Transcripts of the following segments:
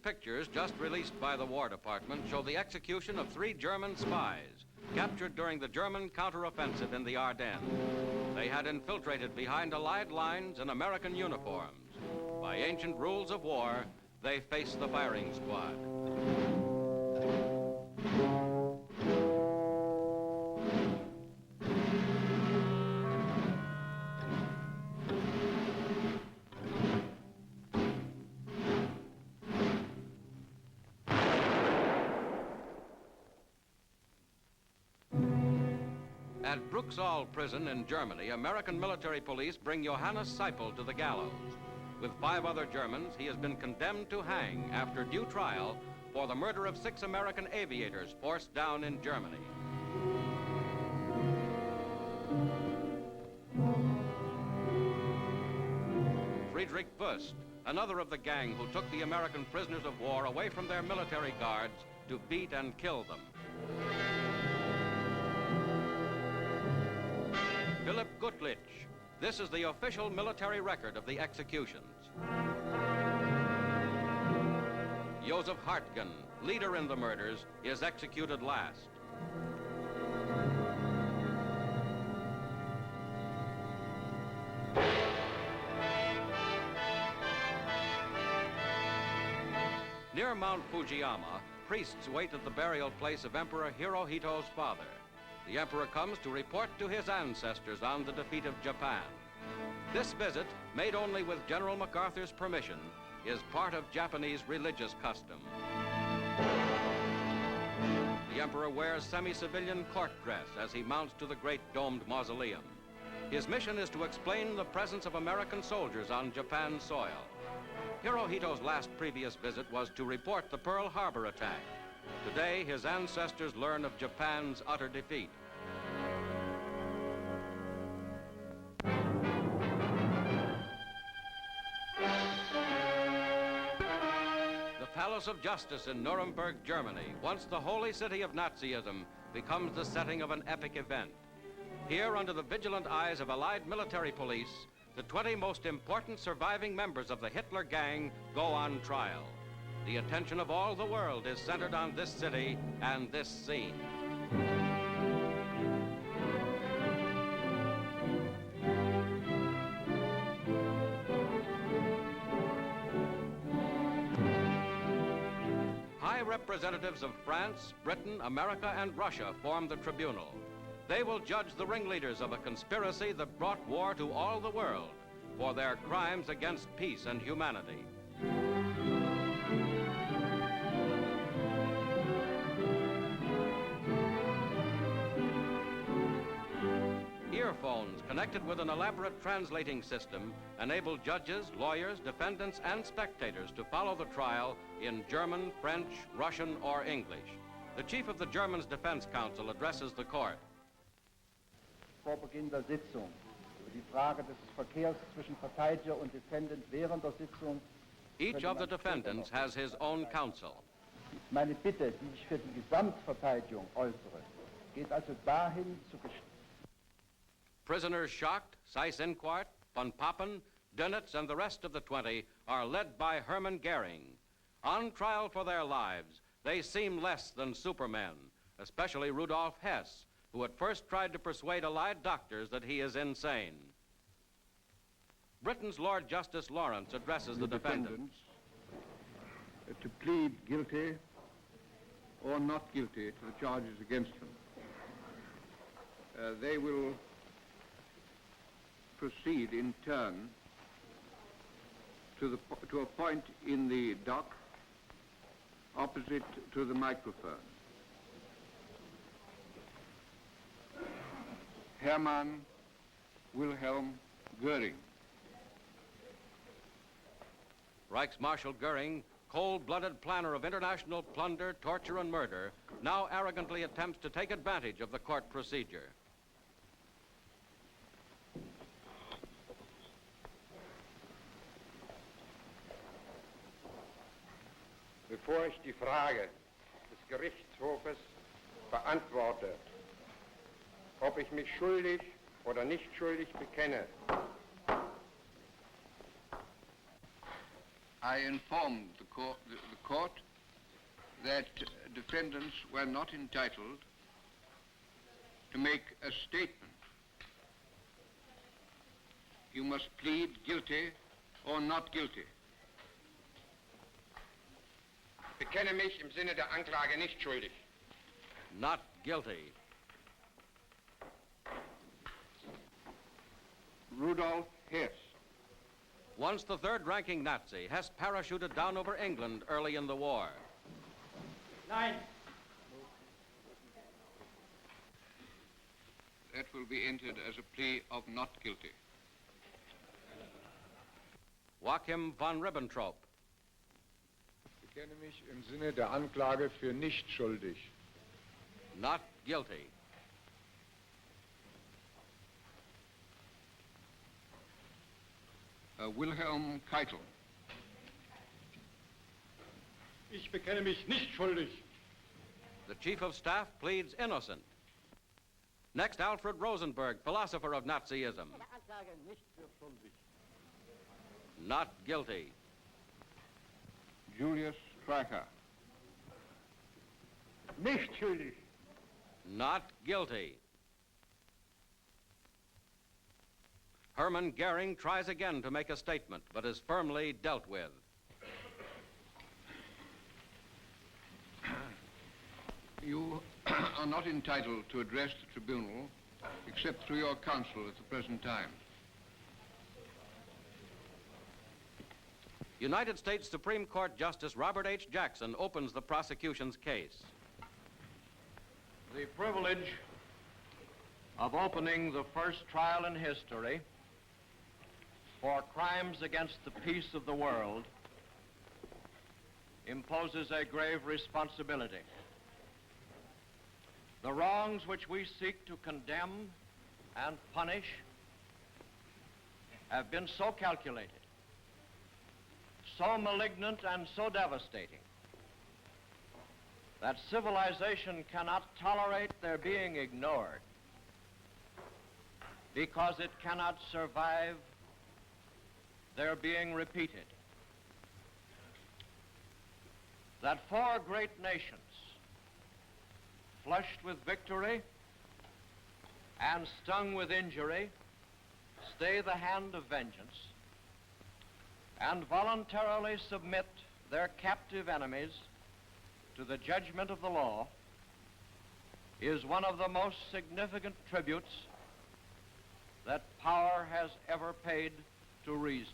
pictures, just released by the War Department, show the execution of 3 German spies captured during the German counteroffensive in the Ardennes. They had infiltrated behind Allied lines in American uniforms. By ancient rules of war, they faced the firing squad. At Bruchsal prison in Germany, American military police bring Johannes Seipel to the gallows. With 5 other Germans, he has been condemned to hang after due trial for the murder of 6 American aviators forced down in Germany. Friedrich Wüst, another of the gang who took the American prisoners of war away from their military guards to beat and kill them. Philip Gutlich. This is the official military record of the executions. Joseph Hartgen, leader in the murders, is executed last. Near Mount Fujiyama, priests wait at the burial place of Emperor Hirohito's father. The emperor comes to report to his ancestors on the defeat of Japan. This visit, made only with General MacArthur's permission, is part of Japanese religious custom. The emperor wears semi-civilian court dress as he mounts to the great domed mausoleum. His mission is to explain the presence of American soldiers on Japan's soil. Hirohito's last previous visit was to report the Pearl Harbor attack. Today, his ancestors learn of Japan's utter defeat. The Palace of Justice in Nuremberg, Germany, once the holy city of Nazism, becomes the setting of an epic event. Here, under the vigilant eyes of Allied military police, the 20 most important surviving members of the Hitler gang go on trial. The attention of all the world is centered on this city and this scene. High representatives of France, Britain, America, and Russia form the tribunal. They will judge the ringleaders of a conspiracy that brought war to all the world for their crimes against peace and humanity. Earphones connected with an elaborate translating system enable judges, lawyers, defendants, and spectators to follow the trial in German, French, Russian, or English. The chief of the Germans Defense Council addresses the court. Vor Beginn der Sitzung über die Frage des Verkehrs zwischen Verteidiger und Defendant während der Sitzung. Each of the defendants has his own counsel. Meine Bitte, die ich für die Gesamtverteidigung äußere, geht also dahin zu Prisoners Schacht, Seyss-Inquart, von Papen, Dönitz, and the rest of the 20 are led by Hermann Göring. On trial for their lives, they seem less than supermen, especially Rudolf Hess, who at first tried to persuade Allied doctors that he is insane. Britain's Lord Justice Lawrence addresses the defendants. To plead guilty or not guilty to the charges against them. They will proceed in turn to a point in the dock opposite to the microphone. Hermann Wilhelm Göring. Reichsmarshal Göring, cold-blooded planner of international plunder, torture, and murder, now arrogantly attempts to take advantage of the court procedure. Bevor ich die Frage des Gerichtshofes beantworte, ob ich mich schuldig oder nicht schuldig bekenne, I informed the court that defendants were not entitled to make a statement. You must plead guilty or not guilty. Ich bekenne mich im Sinne der Anklage nicht schuldig. Not guilty. Rudolf Hess. Once the third-ranking Nazi, Hess parachuted down over England early in the war. Nein. That will be entered as a plea of not guilty. Joachim von Ribbentrop. Ich bekenne mich im Sinne der Anklage für nicht schuldig. Not guilty. Wilhelm Keitel. Ich bekenne mich nicht schuldig. The Chief of Staff pleads innocent. Next, Alfred Rosenberg, philosopher of Nazism. Not guilty. Julius Streicher. Nicht schuldig. Not guilty. Hermann Göring tries again to make a statement, but is firmly dealt with. You are not entitled to address the tribunal except through your counsel at the present time. United States Supreme Court Justice Robert H. Jackson opens the prosecution's case. The privilege of opening the first trial in history for crimes against the peace of the world imposes a grave responsibility. The wrongs which we seek to condemn and punish have been so calculated, so malignant and so devastating that civilization cannot tolerate their being ignored because it cannot survive their being repeated. That four great nations, flushed with victory and stung with injury, stay the hand of vengeance and voluntarily submit their captive enemies to the judgment of the law is one of the most significant tributes that power has ever paid to reason.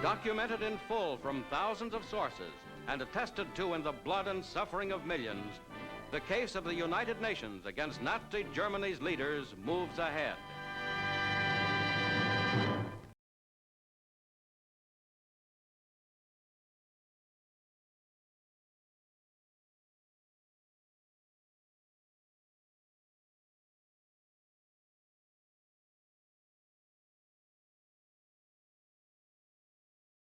Documented in full from thousands of sources and attested to in the blood and suffering of millions, the case of the United Nations against Nazi Germany's leaders moves ahead.